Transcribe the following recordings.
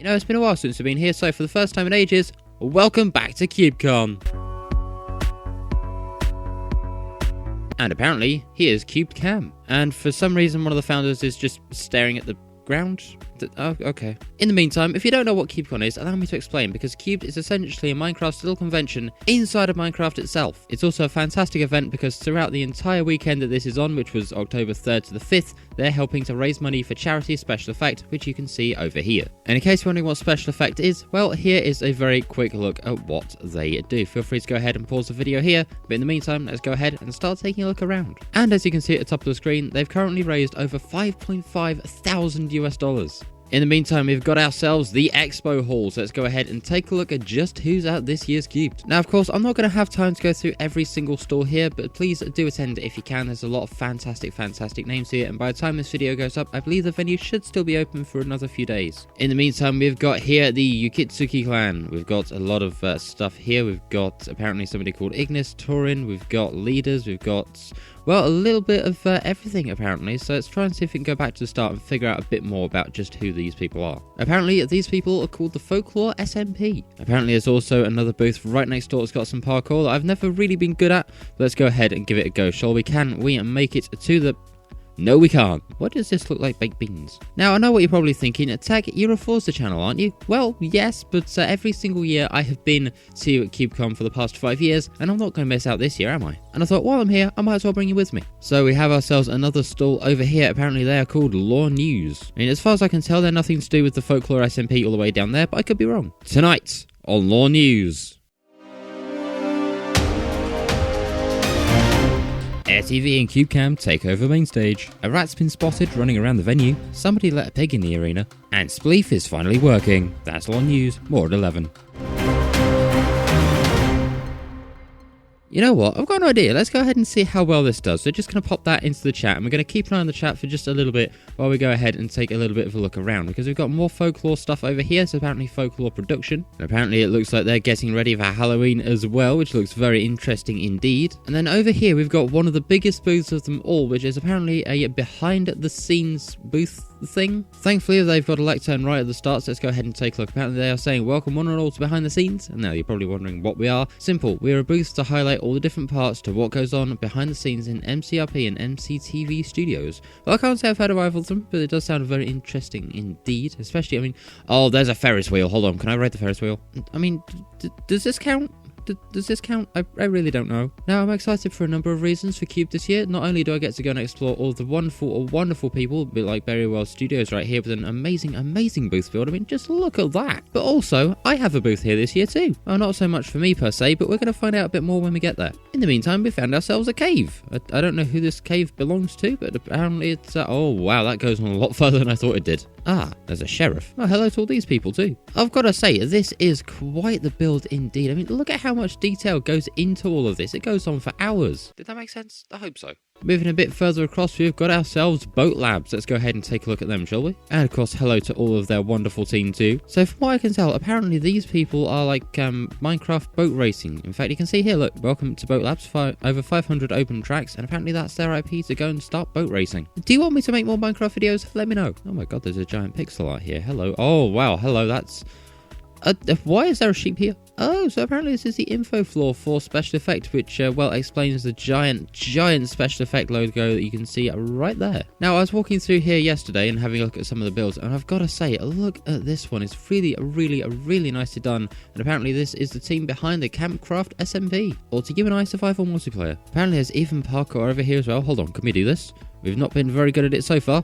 You know, it's been a while since we've been here, so for the first time in ages, welcome back to CubedCon. And apparently, here's CubedCam. And for some reason, one of the founders is just staring at the ground. Oh, okay. In the meantime, if you don't know what CubedCon is, allow me to explain, because Cubed is essentially a Minecraft little convention inside of Minecraft itself. It's also a fantastic event because throughout the entire weekend that this is on, which was October 3rd to the 5th, they're helping to raise money for charity Special Effect, which you can see over here. And in case you're wondering what Special Effect is, well, here is a very quick look at what they do. Feel free to go ahead and pause the video here, but in the meantime, let's go ahead and start taking a look around. And as you can see at the top of the screen, they've currently raised over $5.5 thousand US. In the meantime, we've got ourselves the Expo Hall, so let's go ahead and take a look at just who's at this year's Cubed. Now, of course, I'm not going to have time to go through every single store here, but please do attend if you can. There's a lot of fantastic names here, and by the time this video goes up, I believe the venue should still be open for another few days. In the meantime, we've got here the Ukitsuki clan. We've got a lot of stuff here. We've got apparently somebody called Ignis, Torin. We've got leaders. We've got, well, a little bit of everything apparently. So let's try and see if we can go back to the start and figure out a bit more about just who these people are. Apparently, these people are called the Folklore SMP. Apparently, there's also another booth right next door that's got some parkour that I've never really been good at. But let's go ahead and give it a go, shall we? Can we make it to the... No, we can't. What does this look like? Baked beans. Now, I know what you're probably thinking. Tech, you're a Forza channel, aren't you? Well, yes, but every single year I have been to CubedCon for the past 5 years, and I'm not going to miss out this year, am I? And I thought, while I'm here, I might as well bring you with me. So we have ourselves another stall over here. Apparently, they are called Lore News. I mean, as far as I can tell, they're nothing to do with the Folklore SMP all the way down there, but I could be wrong. Tonight on Lore News. AirTV and CubedCam take over main stage. A rat's been spotted running around the venue. Somebody let a pig in the arena. And Spleef is finally working. That's Lore News. More at 11. You know what? I've got an idea. Let's go ahead and see how well this does. So just going to pop that into the chat, and we're going to keep an eye on the chat for just a little bit while we go ahead and take a little bit of a look around, because we've got more folklore stuff over here. So apparently folklore production. And apparently it looks like they're getting ready for Halloween as well, which looks very interesting indeed. And then over here we've got one of the biggest booths of them all, which is apparently a behind the scenes booth thing. Thankfully, they've got a lectern right at the start, so let's go ahead and take a look. Apparently they are saying, welcome one and all to behind the scenes. And now you're probably wondering what we are. Simple. We're a booth to highlight all the different parts to what goes on behind the scenes in MCRP and MCTV studios. Well, I can't say I've heard of either of them, but it does sound very interesting indeed. Especially, I mean, oh, there's a Ferris wheel. Hold on, can I ride the Ferris wheel? I mean, does this count? Does this count? I really don't know. Now, I'm excited for a number of reasons for Cube this year. Not only do I get to go and explore all the wonderful people, a bit like Berrywell Studios right here with an amazing booth build. I mean, just look at that. But also, I have a booth here this year too. Well, not so much for me per se, but we're going to find out a bit more when we get there. In the meantime, we found ourselves a cave. I don't know who this cave belongs to, but apparently it's... oh, wow, that goes on a lot further than I thought it did. Ah, there's a sheriff. Oh, hello to all these people too. I've got to say, this is quite the build indeed. I mean, look at how much detail goes into all of this. It goes on for hours. Did that make sense? I hope so. Moving a bit further across, we've got ourselves Boat Labs. Let's go ahead and take a look at them, shall we? And of course, hello to all of their wonderful team too. So from what I can tell, apparently these people are like Minecraft boat racing. In fact, you can see here, look, welcome to Boat Labs, over 500 open tracks, and apparently that's their IP to go and start boat racing. Do you want me to make more Minecraft videos? Let me know. Oh my god, there's a giant pixel art here. Hello. Oh wow, hello, that's... why is there a sheep here? Oh, so apparently this is the info floor for Special Effect, which, well, explains the giant Special Effect logo that you can see right there. Now, I was walking through here yesterday and having a look at some of the builds, and I've got to say, look at this one. It's really nicely done, and apparently this is the team behind the Campcraft SMP, or to give an eye survival multiplayer. Apparently there's even parkour over here as well. Hold on, can we do this? We've not been very good at it so far.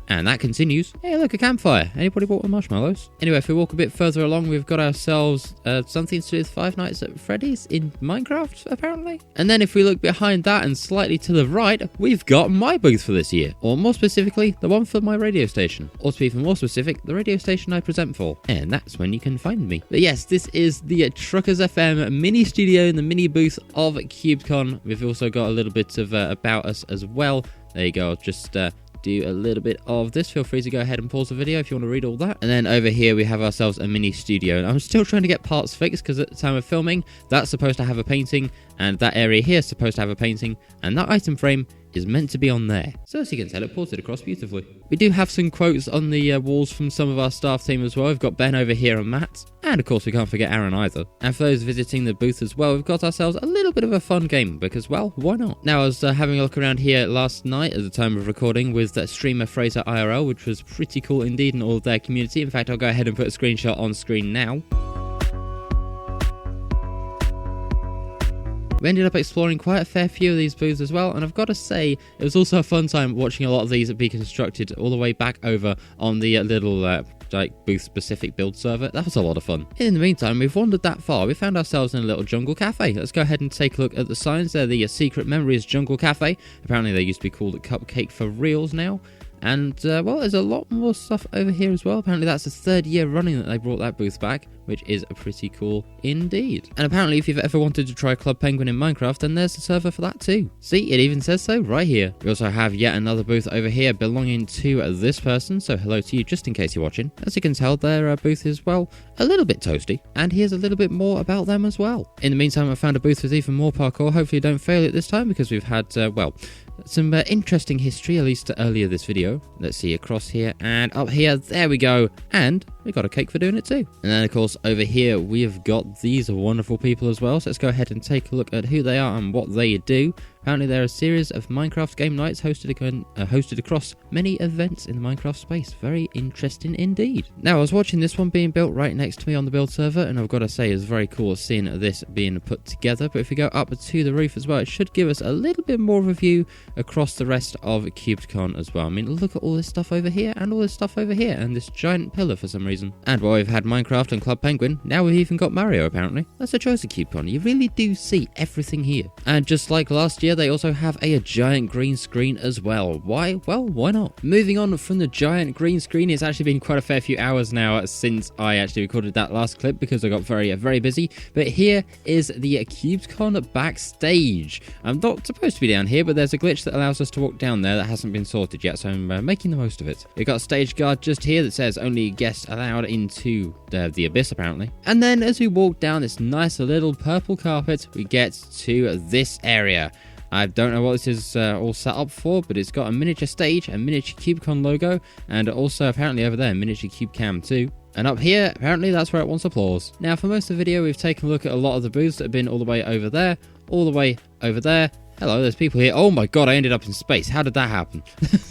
And that continues. Hey, look, a campfire. Anybody bought the marshmallows? Anyway, if we walk a bit further along, we've got ourselves something to do with Five Nights at Freddy's in Minecraft, apparently. And then if we look behind that and slightly to the right, we've got my booth for this year. Or more specifically, the one for my radio station. Or to be even more specific, the radio station I present for. And that's when you can find me. But yes, this is the Truckers FM mini studio in the mini booth of CubedCon. We've also got a little bit of about us as well. There you go, just... do a little bit of this. Feel free to go ahead and pause the video if you want to read all that. And then over here we have ourselves a mini studio, and I'm still trying to get parts fixed because at the time of filming that's supposed to have a painting, and that area here is supposed to have a painting, and that item frame is meant to be on there. So as you can tell, it ported across beautifully. We do have some quotes on the walls from some of our staff team as well. We've got Ben over here and Matt. And of course, we can't forget Aaron either. And for those visiting the booth as well, we've got ourselves a little bit of a fun game because, well, why not? Now, I was having a look around here last night at the time of recording with streamer Fraser IRL, which was pretty cool indeed in all of their community. In fact, I'll go ahead and put a screenshot on screen now. We ended up exploring quite a fair few of these booths as well, and I've got to say, it was also a fun time watching a lot of these be constructed all the way back over on the little booth-specific build server. That was a lot of fun. In the meantime, we've wandered that far. We found ourselves in a little jungle cafe. Let's go ahead and take a look at the signs. They're the Secret Memories Jungle Cafe. Apparently they used to be called Cupcake for Reals now. And, well, there's a lot more stuff over here as well. Apparently that's the 3rd year running that they brought that booth back, which is pretty cool indeed. And apparently if you've ever wanted to try Club Penguin in Minecraft, then there's the server for that too. See, it even says so right here. We also have yet another booth over here belonging to this person, so hello to you just in case you're watching. As you can tell, their booth is, well, a little bit toasty, and here's a little bit more about them as well. In the meantime, I found a booth with even more parkour. Hopefully don't fail it this time, because we've had, well, some interesting history, at least earlier this video. Let's see, across here and up here, there we go. And we got a cake for doing it too. And then of course over here we have got these wonderful people as well, so let's go ahead and take a look at who they are and what they do. Apparently they're a series of Minecraft game nights hosted across many events in the Minecraft space. Very interesting indeed. Now I was watching this one being built right next to me on the build server, and I've got to say it's very cool seeing this being put together. But if we go up to the roof as well, it should give us a little bit more of a view across the rest of CubedCon as well. I mean, look at all this stuff over here and all this stuff over here and this giant pillar for some reason. And while we've had Minecraft and Club Penguin, now we've even got Mario apparently. That's the choice of CubedCon. You really do see everything here. And just like last year, they also have a giant green screen as well. Why? Well, why not? Moving on from the giant green screen, it's actually been quite a fair few hours now since I actually recorded that last clip because I got very busy. But here is the CubedCon backstage. I'm not supposed to be down here, but there's a glitch that allows us to walk down there that hasn't been sorted yet, so I'm making the most of it. We've got a stage guard just here that says only guests allowed into the abyss apparently. And then as we walk down this nice little purple carpet, we get to this area. I don't know what this is all set up for, but it's got a miniature stage, a miniature CubedCon logo, and also apparently over there, miniature CubeCam too. And up here, apparently that's where it wants applause. Now for most of the video, we've taken a look at a lot of the booths that have been all the way over there, all the way over there. Hello, there's people here. Oh my god, I ended up in space. How did that happen?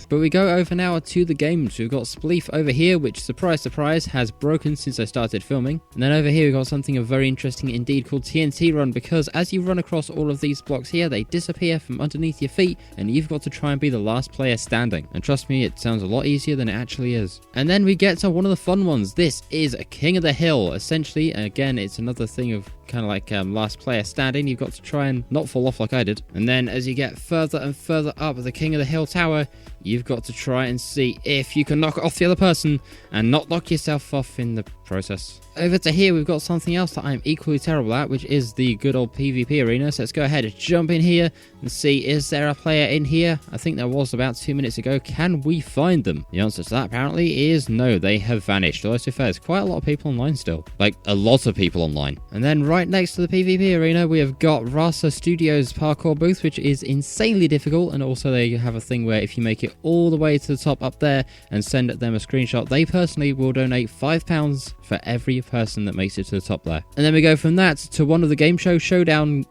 But we go over now to the games. We've got Spleef over here, which, surprise, surprise, has broken since I started filming. And then over here we've got something very interesting indeed called TNT Run, because as you run across all of these blocks here, they disappear from underneath your feet, and you've got to try and be the last player standing. And trust me, it sounds a lot easier than it actually is. And then we get to one of the fun ones. This is King of the Hill. Essentially, again, it's another thing of kind of like last player standing. You've got to try and not fall off like I did. And then as you get further and further up the King of the Hill tower, you've got to try and see if you can knock off the other person and not knock yourself off in the process. Over to here, we've got something else that I'm equally terrible at, which is the good old PvP arena. So let's go ahead and jump in here and see, is there a player in here? I think there was about 2 minutes ago. Can we find them? The answer to that apparently is no, they have vanished. Although to be fair, there's quite a lot of people online still. Like, a lot of people online. And then right next to the PvP arena, we have got Rasa Studios parkour booth, which is insanely difficult. And also they have a thing where if you make it all the way to the top up there and send them a screenshot, they personally will donate £5 for every person that makes it to the top there. And then we go from that to one of the game show showdown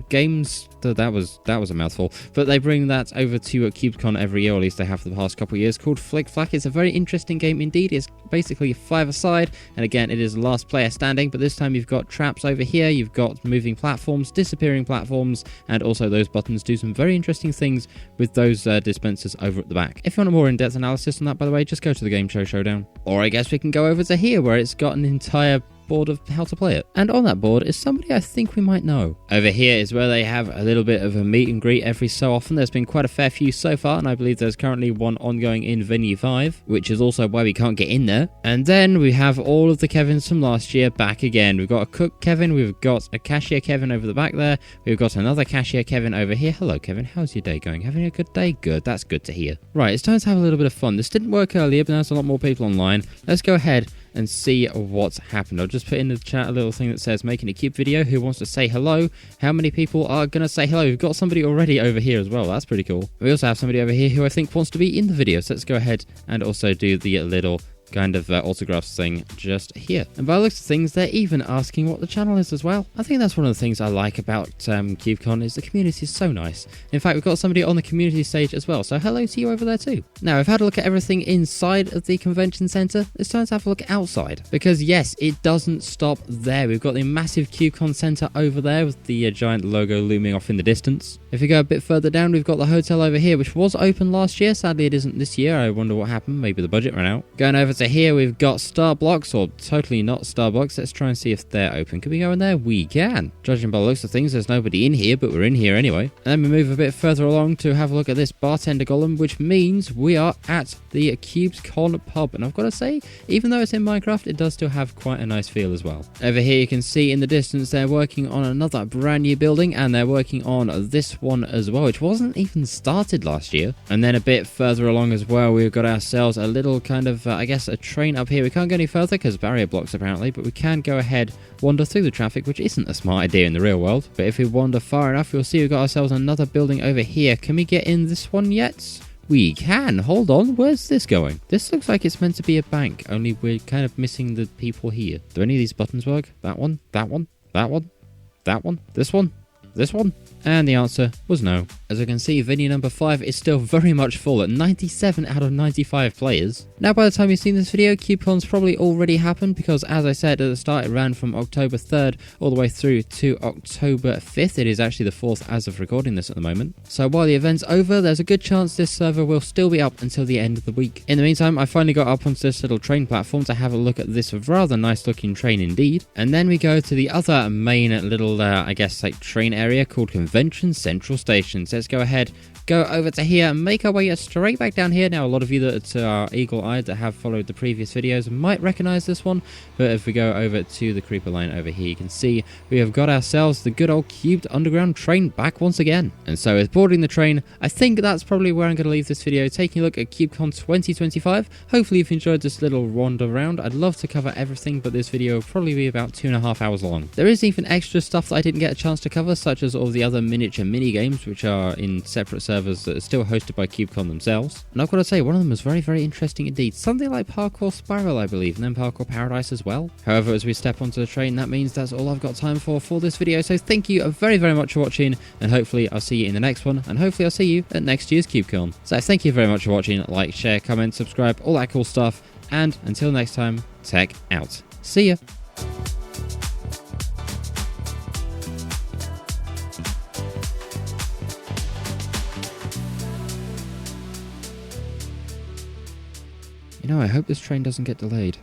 games. That was a mouthful, but they bring that over to CubedCon every year, or at least they have for the past couple of years, called Flick Flack. It's a very interesting game indeed. It's basically 5-a-side, and again it is last player standing, but this time you've got traps over here, you've got moving platforms, disappearing platforms, and also those buttons do some very interesting things with those dispensers over at the back. If you want a more in-depth analysis on that, by the way, just go to the game show showdown. Or I guess we can go over to here where it's got an entire board of how to play it. And on that board is somebody I think we might know. Over here is where they have a little bit of a meet and greet every so often. There's been quite a fair few so far, and I believe there's currently one ongoing in Venue 5, which is also why we can't get in there. And then we have all of the Kevins from last year back again. We've got a cook Kevin, we've got a cashier Kevin over the back there, we've got another cashier Kevin over here. Hello Kevin, how's your day going? Having a good day? Good, that's good to hear. Right, it's time to have a little bit of fun. This didn't work earlier, but there's a lot more people online. Let's go ahead and see what's happened. I'll just put in the chat a little thing that says making a cube video. Who wants to say hello? How many people are going to say hello? We've got somebody already over here as well. That's pretty cool. We also have somebody over here who I think wants to be in the video. So let's go ahead and also do the little kind of autographs thing just here. And by the looks of things, they're even asking what the channel is as well. I think that's one of the things I like about CubedCon is the community is so nice. In fact, we've got somebody on the community stage as well, so hello to you over there too. Now, I've had a look at everything inside of the convention center. It's time to have a look outside, because yes, it doesn't stop there. We've got the massive CubedCon center over there with the giant logo looming off in the distance. If you go a bit further down, we've got the hotel over here, which was open last year. Sadly, it isn't this year. I wonder what happened. Maybe the budget ran out. Going over to here, we've got Starbucks, or totally not Starbucks. Let's try and see if they're open. Can we go in there? We can. Judging by the looks of things, there's nobody in here, but we're in here anyway. And then we move a bit further along to have a look at this bartender golem, which means we are at the CubedCon pub. And I've got to say, even though it's in Minecraft, it does still have quite a nice feel as well. Over here, you can see in the distance, they're working on another brand new building, and they're working on this one as well, which wasn't even started last year. And then a bit further along as well, we've got ourselves a little kind of, I guess, a train up here. We can't go any further because barrier blocks apparently, but we can go ahead, wander through the traffic, which isn't a smart idea in the real world. But if we wander far enough, we'll see we've got ourselves another building over here. Can we get in this one yet? We can. Hold on. Where's this going? This looks like it's meant to be a bank, only we're kind of missing the people here. Do any of these buttons work? That one? That one? That one? That one? This one? This one? And the answer was no. As we can see, venue number 5 is still very much full at 97 out of 95 players. Now, by the time you've seen this video, CubedCon's probably already happened because, as I said at the start, it ran from October 3rd all the way through to October 5th. It is actually the 4th as of recording this at the moment. So while the event's over, there's a good chance this server will still be up until the end of the week. In the meantime, I finally got up onto this little train platform to have a look at this rather nice looking train indeed. And then we go to the other main little, I guess, like train area called Convention Central Station. So let's go ahead, go over to here and make our way straight back down here. Now, a lot of you that are eagle-eyed that have followed the previous videos might recognize this one, but if we go over to the creeper line over here, you can see we have got ourselves the good old cubed underground train back once again. And so with boarding the train, I think that's probably where I'm going to leave this video, taking a look at CubedCon 2025. Hopefully you've enjoyed this little wander around. I'd love to cover everything, but this video will probably be about 2.5 hours long. There is even extra stuff that I didn't get a chance to cover, such as all the other miniature mini games, which are in separate servers that are still hosted by CubedCon themselves. And I've got to say, one of them was very, very interesting indeed. Something like Parkour Spiral, I believe, and then Parkour Paradise as well. However, as we step onto the train, that means that's all I've got time for this video. So thank you very, very much for watching, and hopefully I'll see you in the next one, and hopefully I'll see you at next year's CubedCon. So thank you very much for watching. Like, share, comment, subscribe, all that cool stuff. And until next time, tech out. See ya. You know, I hope this train doesn't get delayed.